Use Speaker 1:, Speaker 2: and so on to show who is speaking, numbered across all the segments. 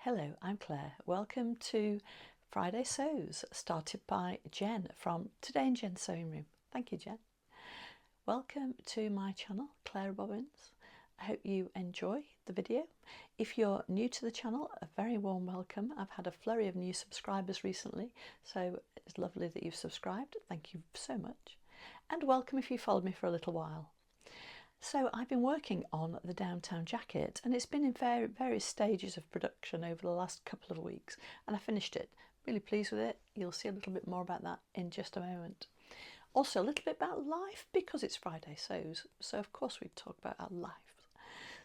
Speaker 1: Hello, I'm Claire. Welcome to Friday Sews, started by Jen from Today in Jen's Sewing Room. Thank you, Jen. Welcome to my channel, Clarobobbins. I hope you enjoy the video. If you're new to the channel, a very warm welcome. I've had a flurry of new subscribers recently, so it's lovely that you've subscribed. Thank you so much. And welcome if you followed me for a little while. So I've been working on the Downtown Jacket, and it's been in various stages of production over the last couple of weeks, and I finished it. Really pleased with it. You'll see a little bit more about that in just a moment. Also a little bit about life, because it's Friday Sews, so of course we talk about our life.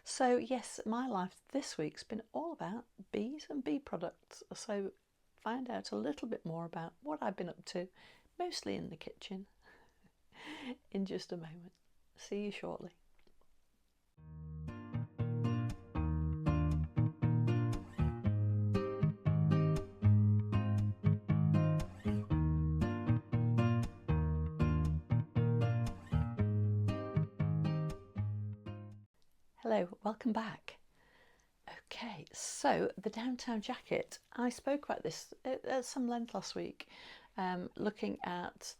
Speaker 1: So yes, my life this week's been all about bees and bee products, so find out a little bit more about what I've been up to, mostly in the kitchen, in just a moment. See you shortly. Hello, welcome back. Okay, so the Downtown Jacket, I spoke about this at some length last week, looking at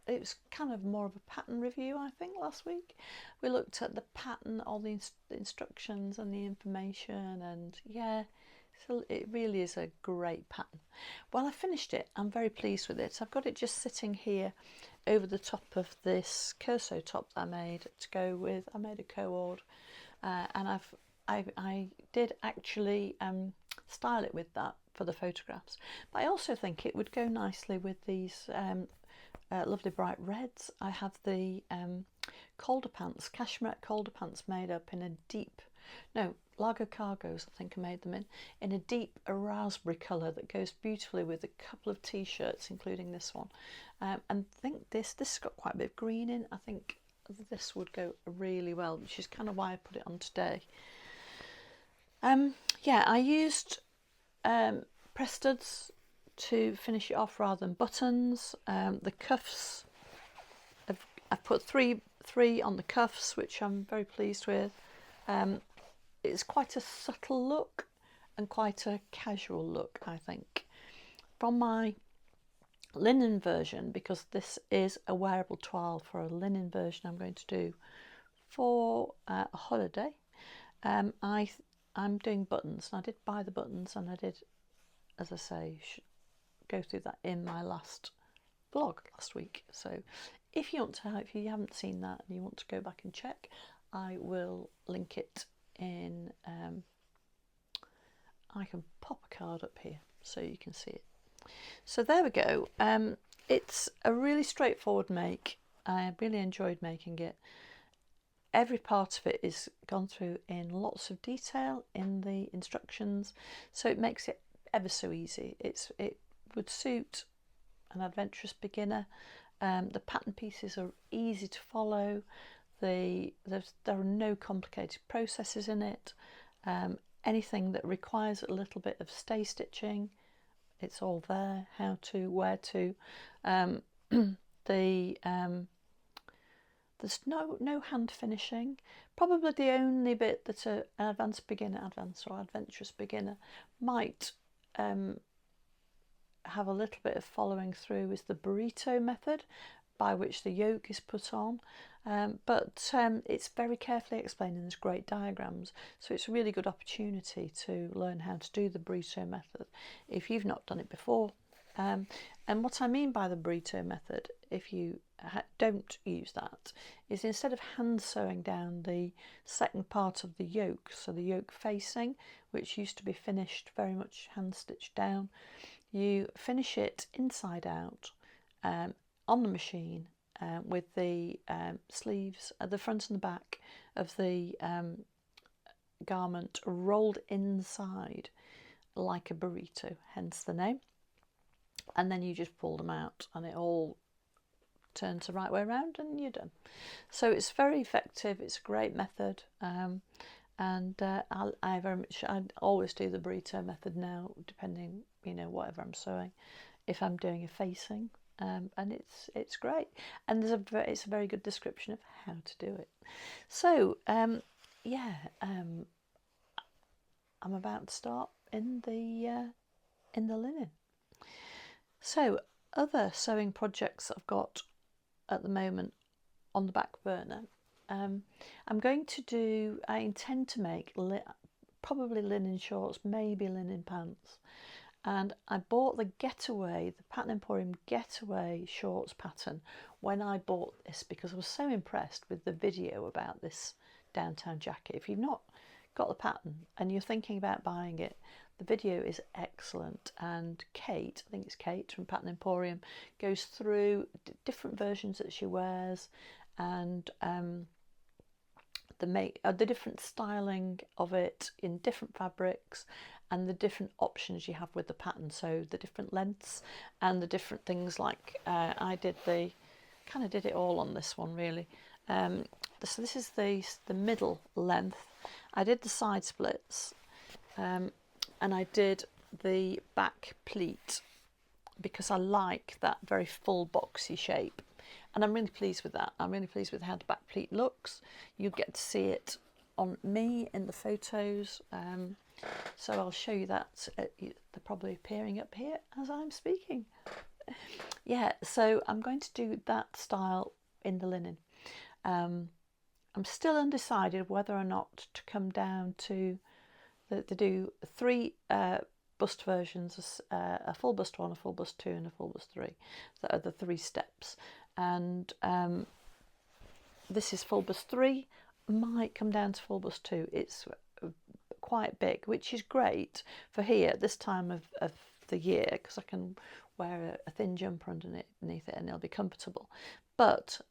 Speaker 1: it was kind of more of a pattern review, I think, last week. We looked at the pattern, all the instructions and the information, and yeah, so it really is a great pattern. Well, I finished it. I'm very pleased with it. I've got it just sitting here over the top of this curso top that I made to go with. I made a cord, and I did actually style it with that for the photographs, but I also think it would go nicely with these lovely bright reds. I have the Calder pants, Cashmerette Calder pants, made up in a deep, no, Lago Cargos I think I made them in a deep raspberry colour that goes beautifully with a couple of t-shirts, including this one, and I think this has got quite a bit of green in. I think this would go really well, which is kind of why I put it on today. Yeah, I used press studs to finish it off rather than buttons. The cuffs, I've put three on the cuffs, which I'm very pleased with. It's quite a subtle look and quite a casual look, I think. From my linen version, because this is a wearable toile for a linen version I'm going to do for a holiday, I'm doing buttons, and I did buy the buttons, and I did, as I say, go through that in my last vlog last week. So if you haven't seen that and you want to go back and check, I will link it in. I can pop a card up here so you can see it. So there we go. It's a really straightforward make. I really enjoyed making it. Every part of it is gone through in lots of detail in the instructions, so it makes it ever so easy. It would suit an adventurous beginner. The pattern pieces are easy to follow. There are no complicated processes in it. Anything that requires a little bit of stay stitching, it's all there. How to, where to. There's no hand finishing. Probably the only bit that an advanced or adventurous beginner might have a little bit of following through is the burrito method, by which the yoke is put on, but it's very carefully explained in these great diagrams, so it's a really good opportunity to learn how to do the burrito method if you've not done it before. And what I mean by the burrito method, if you don't use that, is instead of hand sewing down the second part of the yoke, so the yoke facing, which used to be finished very much hand stitched down, you finish it inside out on the machine with the sleeves at the front and the back of the garment rolled inside like a burrito, hence the name. And then you just pull them out and it all turns the right way around and you're done. So it's very effective, it's a great method, and I always do the burrito method now, depending, whatever I'm sewing, if I'm doing a facing, and it's great, and it's a very good description of how to do it. So yeah, I'm about to start in the linen. So other sewing projects I've got at the moment on the back burner, I intend to make probably linen shorts, maybe linen pants. And I bought the Pattern Emporium Getaway shorts pattern when I bought this, because I was so impressed with the video about this downtown jacket. If you've not got the pattern and you're thinking about buying it, the video is excellent. And Kate, I think it's Kate from Pattern Emporium, goes through different versions that she wears, and the different styling of it in different fabrics, and the different options you have with the pattern, so the different lengths and the different things. Like I did it all on this one really. So this is the middle length. I did the side splits, and I did the back pleat because I like that very full boxy shape, and I'm really pleased with that. I'm really pleased with how the back pleat looks. You get to see it on me in the photos, so I'll show you that. They're probably appearing up here as I'm speaking. Yeah, so I'm going to do that style in the linen. I'm still undecided whether or not to come down to do 3 bust versions, a full bust 1, a full bust 2 and a full bust 3. That are the 3 steps. And this is full bust 3, might come down to full bust 2. It's quite big, which is great for here at this time of the year, because I can wear a thin jumper underneath it and it'll be comfortable. But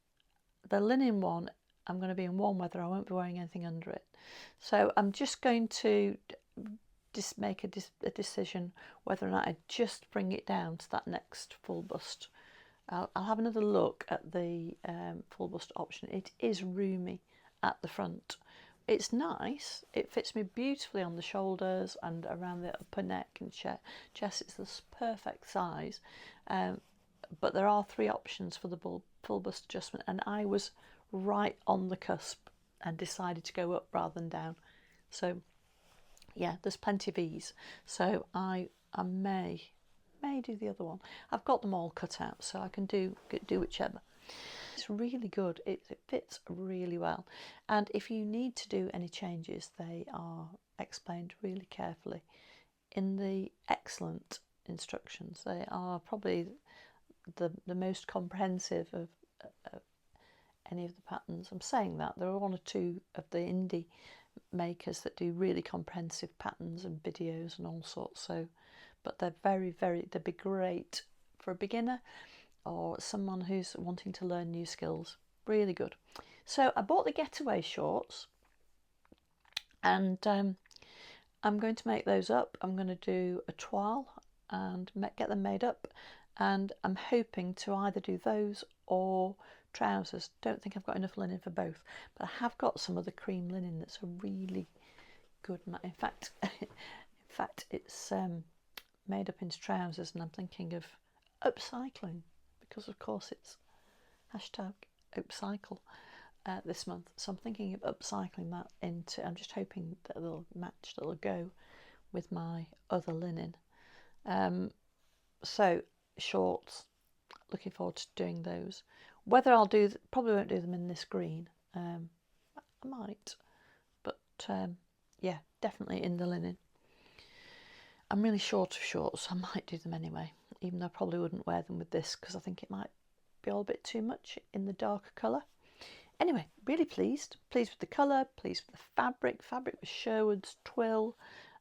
Speaker 1: the linen one, I'm going to be in warm weather. I won't be wearing anything under it. So I'm just going to make a decision whether or not I just bring it down to that next full bust. I'll have another look at the full bust option. It is roomy at the front. It's nice. It fits me beautifully on the shoulders and around the upper neck and chest. It's the perfect size. But there are 3 options for the full bust adjustment, and I was right on the cusp and decided to go up rather than down. So yeah, there's plenty of ease. So I may do the other one. I've got them all cut out, so I can do whichever. It's really good. It fits really well, and if you need to do any changes, they are explained really carefully in the excellent instructions. They are probably the most comprehensive of any of the patterns. I'm saying that there are 1 or 2 of the indie makers that do really comprehensive patterns and videos and all sorts. So, but they're they'd be great for a beginner or someone who's wanting to learn new skills. Really good. So I bought the Getaway shorts, and I'm going to make those up. I'm going to do a toile and get them made up, and I'm hoping to either do those or trousers. Don't think I've got enough linen for both, but I have got some of the cream linen that's a really good. In fact, it's made up into trousers, and I'm thinking of upcycling, because of course it's #upcycle this month. So I'm thinking of upcycling that into. I'm just hoping that it'll match. That'll go with my other linen. So shorts. Looking forward to doing those. Whether I'll probably won't do them in this green. I might, but yeah, definitely in the linen. I'm really short of shorts, so I might do them anyway, even though I probably wouldn't wear them with this, because I think it might be all a bit too much in the darker colour. Anyway, really pleased with the colour, pleased with the fabric. Fabric was Sherwood's twill.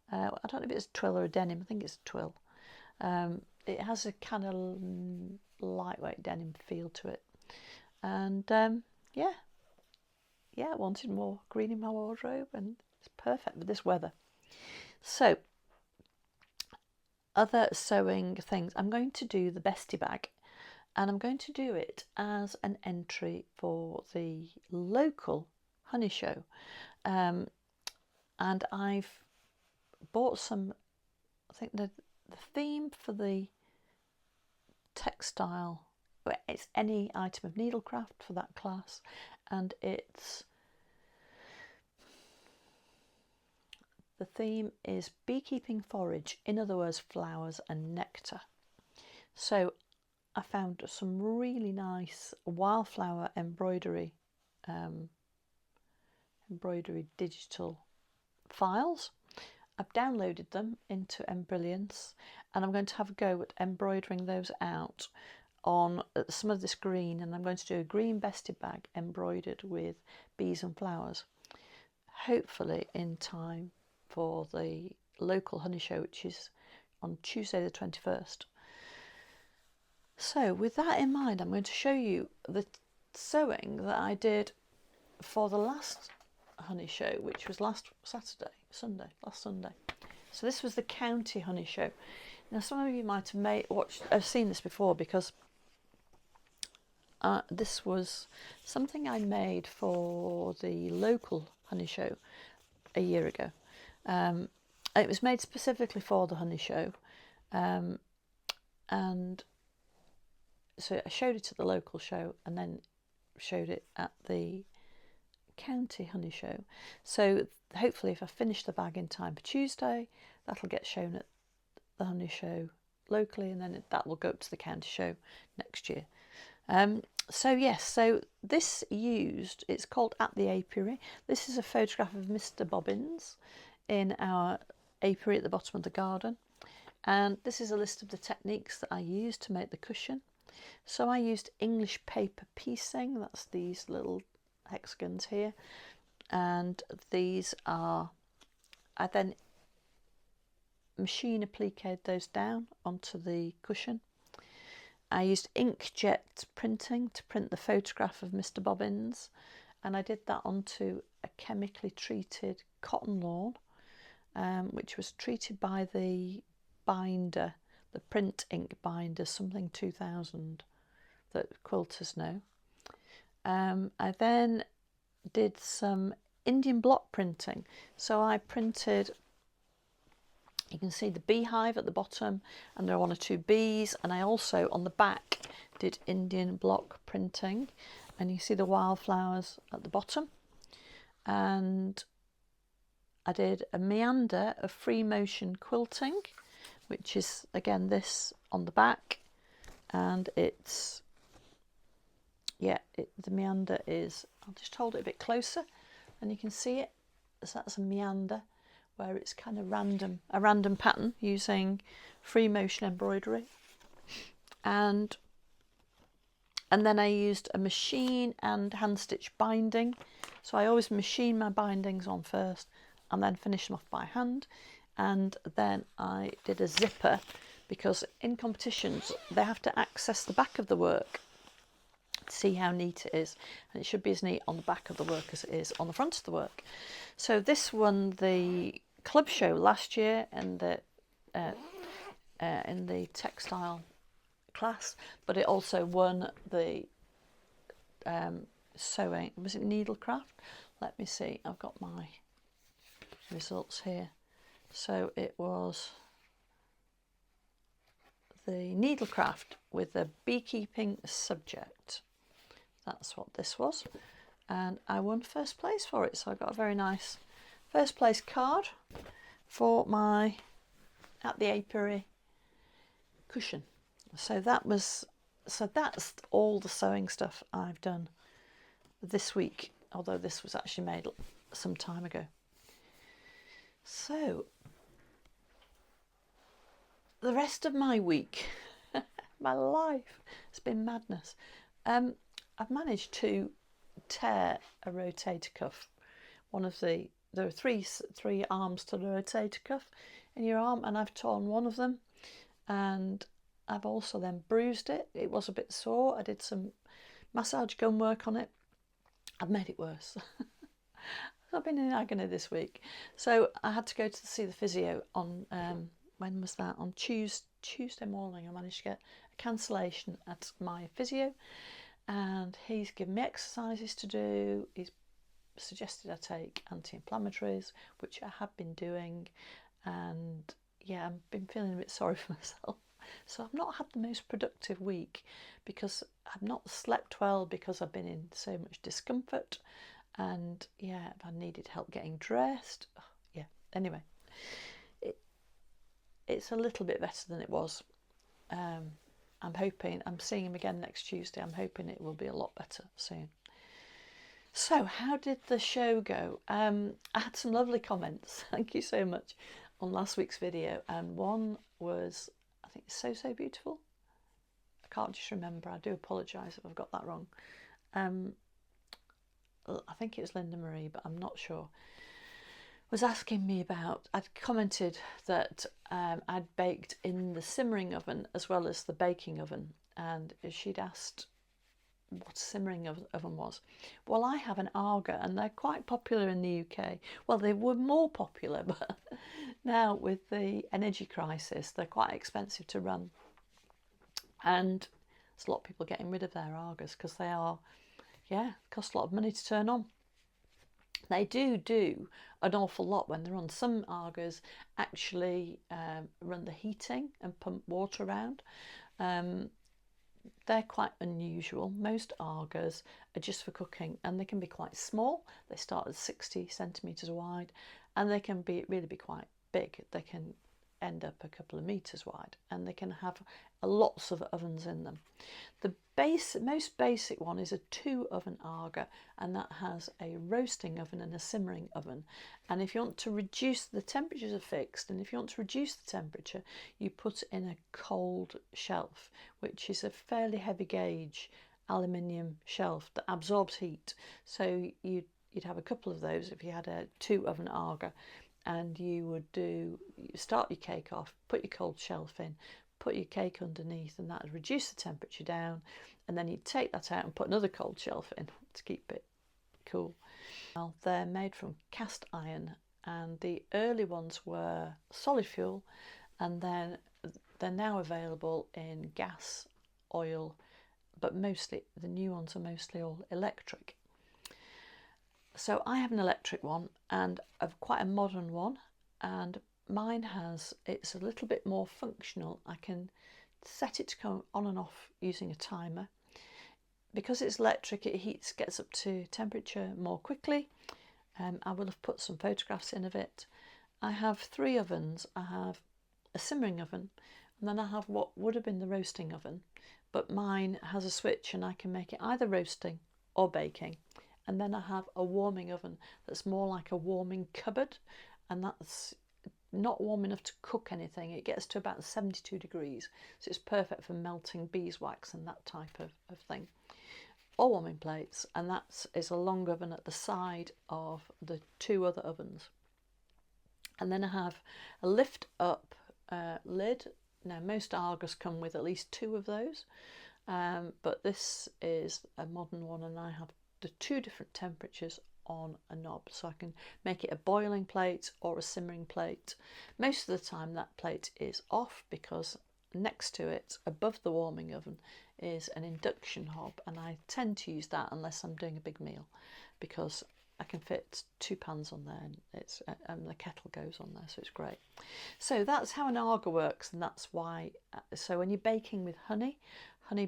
Speaker 1: I don't know if it's a twill or a denim. I think it's a twill. It has a kind of lightweight denim feel to it, and yeah, I wanted more green in my wardrobe, and it's perfect with this weather. So other sewing things, I'm going to do the bestie bag, and I'm going to do it as an entry for the local honey show, and I've bought some. I think the theme for the textile, it's any item of needlecraft for that class, and it's The theme is beekeeping forage, in other words, flowers and nectar. So I found some really nice wildflower embroidery digital files. I've downloaded them into Embrilliance, and I'm going to have a go at embroidering those out on some of this green, and I'm going to do a green vested bag embroidered with bees and flowers, hopefully in time for the local honey show, which is on Tuesday the 21st. So with that in mind, I'm going to show you the sewing that I did for the last honey show, which was last Sunday. So this was the county honey show. Now some of you might have seen this before, because this was something I made for the local honey show a year ago. It was made specifically for the honey show, and so I showed it at the local show and then showed it at the county honey show. So hopefully if I finish the bag in time for Tuesday, that'll get shown at the honey show locally, and then that will go up to the county show next year. So yes, so this it's called At the Apiary. This is a photograph of Mr. Bobbins in our apiary at the bottom of the garden, and this is a list of the techniques that I used to make the cushion. So I used English paper piecing, that's these little hexagons here, and these are, I then machine appliqued those down onto the cushion. I used inkjet printing to print the photograph of Mr. Bobbins, and I did that onto a chemically treated cotton lawn, which was treated by the binder, the print ink binder, something 2000 that quilters know. I then did some Indian block printing. So I printed, you can see the beehive at the bottom, and there are one or two bees, and I also on the back did Indian block printing, and you see the wildflowers at the bottom. And I did a meander of free motion quilting, which is again this on the back, and it's, yeah, the meander is, I'll just hold it a bit closer and you can see it. So that's a meander where it's kind of a random pattern using free motion embroidery. And then I used a machine and hand stitch binding. So I always machine my bindings on first and then finish them off by hand. And then I did a zipper, because in competitions they have to access the back of the work to see how neat it is, and it should be as neat on the back of the work as it is on the front of the work. So this won the club show last year in the textile class, but it also won the sewing, was it needlecraft? Let me see, I've got my results here. So it was the needlecraft with the beekeeping subject. That's what this was, and I won first place for it. So I got a very nice first place card for my At the Apiary cushion. So that's all the sewing stuff I've done this week, although this was actually made some time ago. So the rest of my week, my life has been madness. I've managed to tear a rotator cuff. There are three arms to the rotator cuff in your arm, and I've torn one of them, and I've also then bruised it. It was a bit sore. I did some massage gun work on it. I've made it worse. I've been in agony this week. So I had to go to see the physio on, when was that? On Tuesday morning. I managed to get a cancellation at my physio, and he's given me exercises to do. He's suggested I take anti-inflammatories, which I have been doing, and yeah, I've been feeling a bit sorry for myself. So I've not had the most productive week, because I've not slept well, because I've been in so much discomfort, and yeah, I needed help getting dressed. Oh, yeah, anyway, it's a little bit better than it was. I'm hoping, I'm seeing him again next Tuesday. I'm hoping it will be a lot better soon. So how did the show go? I had some lovely comments. Thank you so much on last week's video. And one was, I think, so beautiful. I can't just remember. I do apologise if I've got that wrong. I think it was Linda Marie, but I'm not sure. Was asking me about, I'd commented that I'd baked in the simmering oven as well as the baking oven, and she'd asked what a simmering oven was. Well, I have an Arga, and they're quite popular in the UK. Well, they were more popular, but now with the energy crisis, they're quite expensive to run, and there's a lot of people getting rid of their Argas because they are, cost a lot of money to turn on. They do an awful lot when they're on. Some Argas actually run the heating and pump water around. They're quite unusual. Most Argas are just for cooking, and they can be quite small. They start at 60 centimetres wide, and they can really be quite big. They can end up a couple of metres wide, and they can have lots of ovens in them. The most basic one is a 2-oven Arga, and that has a roasting oven and a simmering oven. And if you want to reduce, the temperatures are fixed, and if you want to reduce the temperature, you put in a cold shelf, which is a fairly heavy gauge aluminium shelf that absorbs heat. So you'd have a couple of those if you had a 2-oven Arga, and you start your cake off, put your cold shelf in, put your cake underneath, and that would reduce the temperature down, and then you'd take that out and put another cold shelf in to keep it cool. Well, they're made from cast iron, and the early ones were solid fuel, and then they're now available in gas, oil, but mostly the new ones are mostly all electric. So I have an electric one, and quite a modern one, and mine it's a little bit more functional. I can set it to come on and off using a timer. Because it's electric, it gets up to temperature more quickly. I will have put some photographs in of it. I have 3 ovens. I have a simmering oven, and then I have what would have been the roasting oven, but mine has a switch, and I can make it either roasting or baking. And then I have a warming oven that's more like a warming cupboard, and that's not warm enough to cook anything. It gets to about 72 degrees, so it's perfect for melting beeswax and that type of thing. Or warming plates, and that is a long oven at the side of the 2 other ovens. And then I have a lift up lid. Now most Argas come with at least 2 of those, but this is a modern one, and I have the 2 different temperatures on a knob, so I can make it a boiling plate or a simmering plate. Most of the time that plate is off, because next to it, above the warming oven, is an induction hob, and I tend to use that unless I'm doing a big meal, because I can fit 2 pans on there, and the kettle goes on there, so it's great. So that's how an Arga works, and that's why. So when you're baking with honey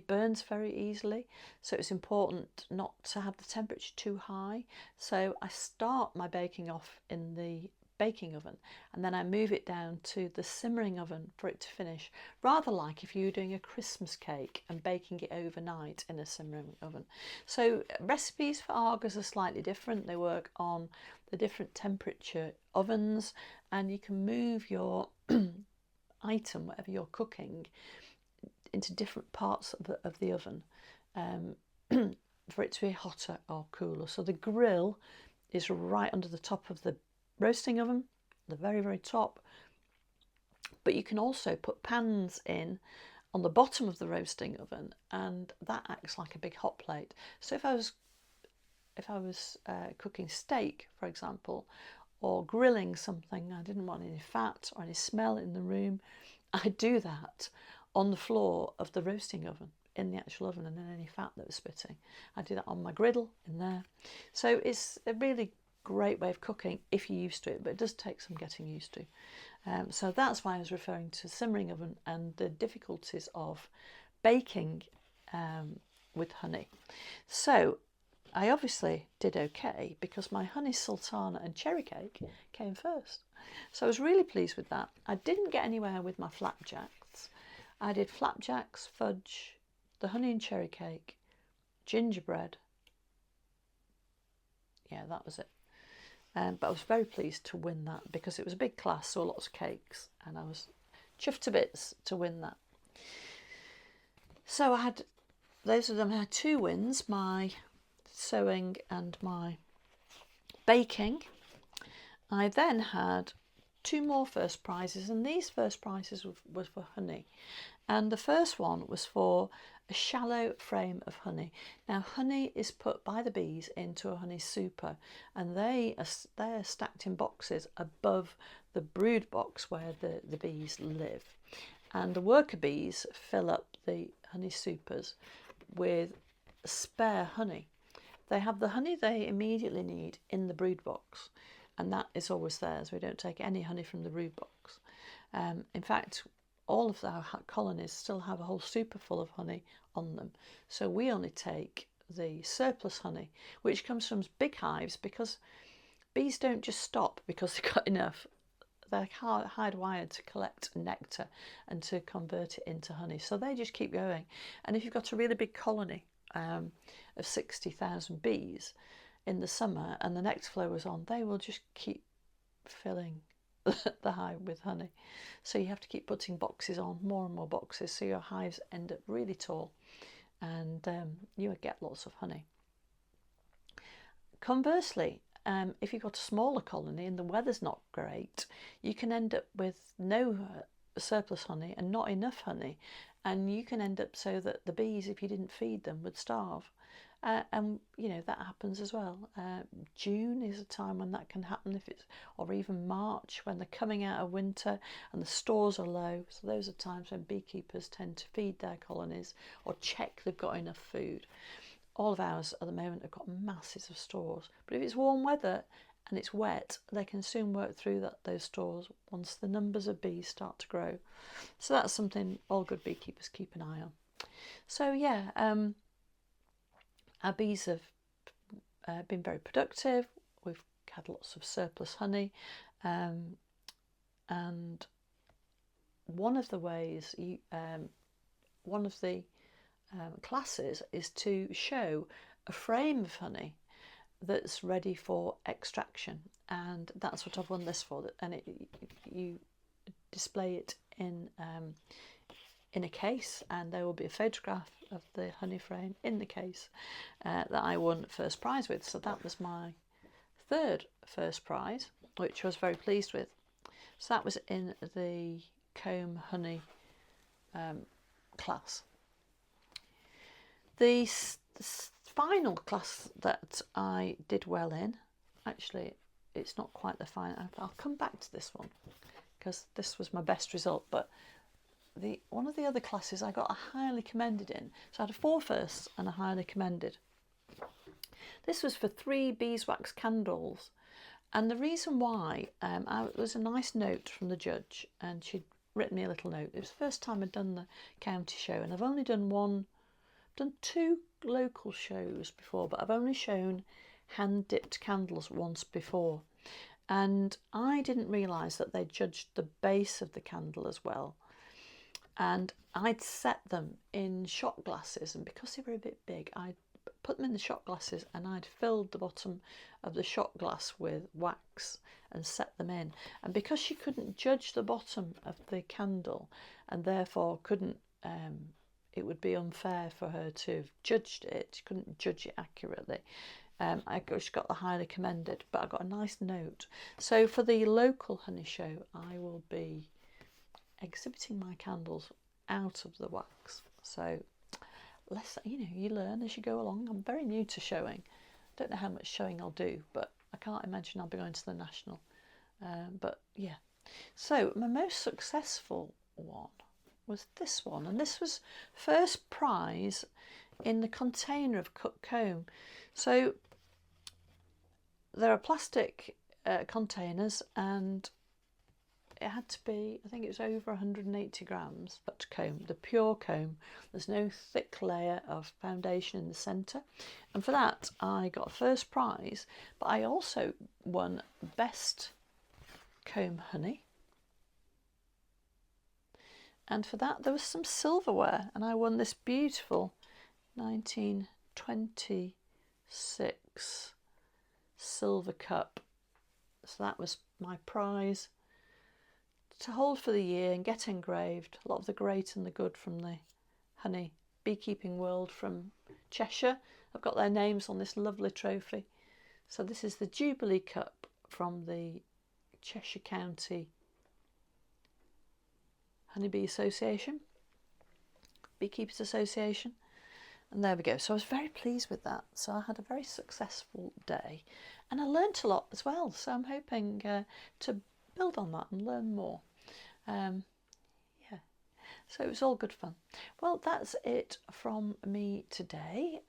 Speaker 1: burns very easily, so it's important not to have the temperature too high. So I start my baking off in the baking oven, and then I move it down to the simmering oven for it to finish, rather like if you were doing a Christmas cake and baking it overnight in a simmering oven. So recipes for Argas are slightly different. They work on the different temperature ovens, and you can move your item, whatever you're cooking, into different parts of the oven for it to be hotter or cooler. So the grill is right under the top of the roasting oven, the very, very top, but you can also put pans in on the bottom of the roasting oven, and that acts like a big hot plate. So if I was cooking steak, for example, or grilling something, I didn't want any fat or any smell in the room, I'd do that on the floor of the roasting oven, in the actual oven, and then any fat that was spitting, I do that on my griddle in there. So it's a really great way of cooking if you're used to it, but it does take some getting used to. So that's why I was referring to simmering oven and the difficulties of baking with honey. So I obviously did okay because my honey sultana and cherry cake came first. So I was really pleased with that. I didn't get anywhere with my flapjacks. I did flapjacks, fudge, the honey and cherry cake, gingerbread. Yeah, that was it. But I was very pleased to win that because it was a big class, so lots of cakes, and I was chuffed to bits to win that. So I had, those of them had 2 wins, my sewing and my baking. I then had 2 more first prizes, and these first prizes was for honey. And the first one was for a shallow frame of honey. Now, honey is put by the bees into a honey super, and they're stacked in boxes above the brood box where the bees live. And the worker bees fill up the honey supers with spare honey. They have the honey they immediately need in the brood box, and that is always theirs. We don't take any honey from the brood box. In fact, all of our colonies still have a whole super full of honey on them. So we only take the surplus honey, which comes from big hives, because bees don't just stop because they've got enough. They're hardwired to collect nectar and to convert it into honey. So they just keep going. And if you've got a really big colony of 60,000 bees in the summer and the nectar flow is on, they will just keep filling the hive with honey. So you have to keep putting boxes on, more and more boxes, so your hives end up really tall, and you get lots of honey. Conversely, if you've got a smaller colony and the weather's not great, you can end up with no surplus honey and not enough honey, and you can end up so that the bees, if you didn't feed them, would starve. And that happens as well. June is a time when that can happen, or even March, when they're coming out of winter and the stores are low. So those are times when beekeepers tend to feed their colonies or check they've got enough food. All of ours at the moment have got masses of stores, but if it's warm weather and it's wet, they can soon work through those stores once the numbers of bees start to grow. So that's something all good beekeepers keep an eye on. So yeah, our bees have been very productive. We've had lots of surplus honey, and one of the ways, one of the classes is to show a frame of honey that's ready for extraction, and that's what I've won this for. And you display it in a case, and there will be a photograph of the honey frame in the case that I won first prize with. So that was my 3rd first prize, which I was very pleased with. So that was in the comb honey class. The final class that I did well in, actually it's not quite the final, I'll come back to this one because this was my best result, but one of the other classes I got a highly commended in. So I had a 4 firsts and a highly commended. This was for 3 beeswax candles, and the reason why, there was a nice note from the judge, and she'd written me a little note. It was the first time I'd done the county show, and I've only done 2 local shows before, but I've only shown hand-dipped candles once before, and I didn't realise that they judged the base of the candle as well. And I'd set them in shot glasses, and because they were a bit big, I'd put them in the shot glasses and I'd filled the bottom of the shot glass with wax and set them in. And because she couldn't judge the bottom of the candle, and therefore couldn't, it would be unfair for her to have judged it, she couldn't judge it accurately, I just got the highly commended, but I got a nice note. So for the local honey show, I will be exhibiting my candles out of the wax. So you learn as you go along. I'm very new to showing. Don't know how much showing I'll do, but I can't imagine I'll be going to the national. But yeah, so my most successful one was this one, and this was first prize in the container of cut comb. So there are plastic containers, and it had to be, I think it was over 180 grams, but comb, the pure comb. There's no thick layer of foundation in the centre. And for that, I got a first prize, but I also won Best Comb Honey. And for that, there was some silverware, and I won this beautiful 1926 silver cup. So that was my prize to hold for the year and get engraved. A lot of the great and the good from the honey beekeeping world from Cheshire. I've got their names on this lovely trophy. So this is the Jubilee Cup from the Cheshire County Honeybee Association, Beekeepers Association. And there we go. So I was very pleased with that. So I had a very successful day, and I learnt a lot as well. So I'm hoping to build on that and learn more. Yeah, so it was all good fun. Well, that's it from me today.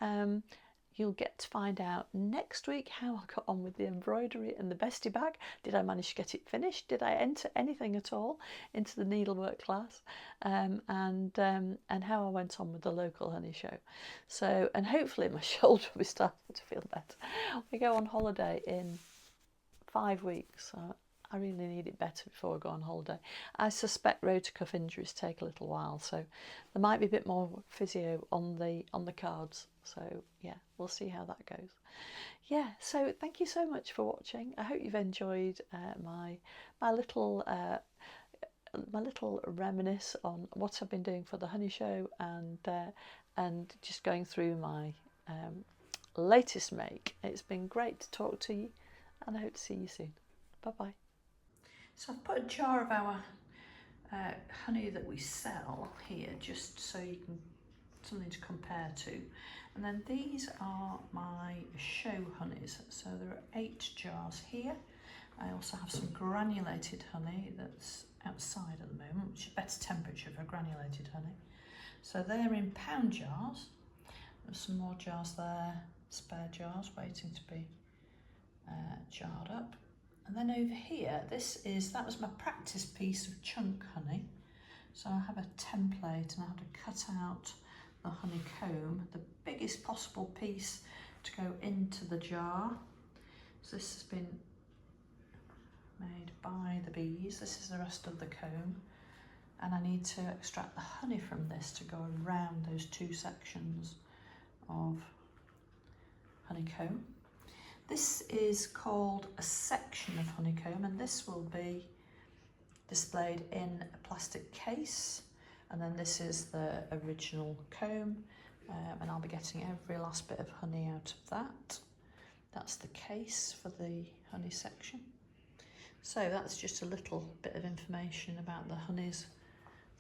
Speaker 1: You'll get to find out next week how I got on with the embroidery and the bestie bag. Did I manage to get it finished? Did I enter anything at all into the needlework class? And how I went on with the local honey show. So, and hopefully my shoulder will be starting to feel better. We go on holiday in 5 weeks. So I really need it better before I go on holiday. I suspect rotor cuff injuries take a little while, so there might be a bit more physio on the cards. So yeah, we'll see how that goes. Yeah, so thank you so much for watching. I hope you've enjoyed my little reminisce on what I've been doing for the honey show, and just going through my latest make. It's been great to talk to you, and I hope to see you soon. Bye bye. So I've put a jar of our honey that we sell here, just so you can something to compare to. And then these are my show honeys. So there are 8 jars here. I also have some granulated honey that's outside at the moment, which is better temperature for granulated honey. So they're in pound jars. There's some more jars there, spare jars waiting to be jarred up. And then over here, that was my practice piece of chunk honey. So I have a template, and I have to cut out the honeycomb, the biggest possible piece to go into the jar. So this has been made by the bees. This is the rest of the comb. And I need to extract the honey from this to go around those 2 sections of honeycomb. This is called a section of honeycomb, and this will be displayed in a plastic case. And then this is the original comb, and I'll be getting every last bit of honey out of that. That's the case for the honey section. So that's just a little bit of information about the honeys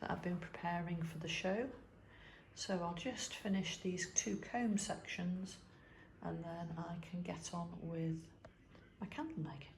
Speaker 1: that I've been preparing for the show. So I'll just finish these 2 comb sections, and then I can get on with my candle making.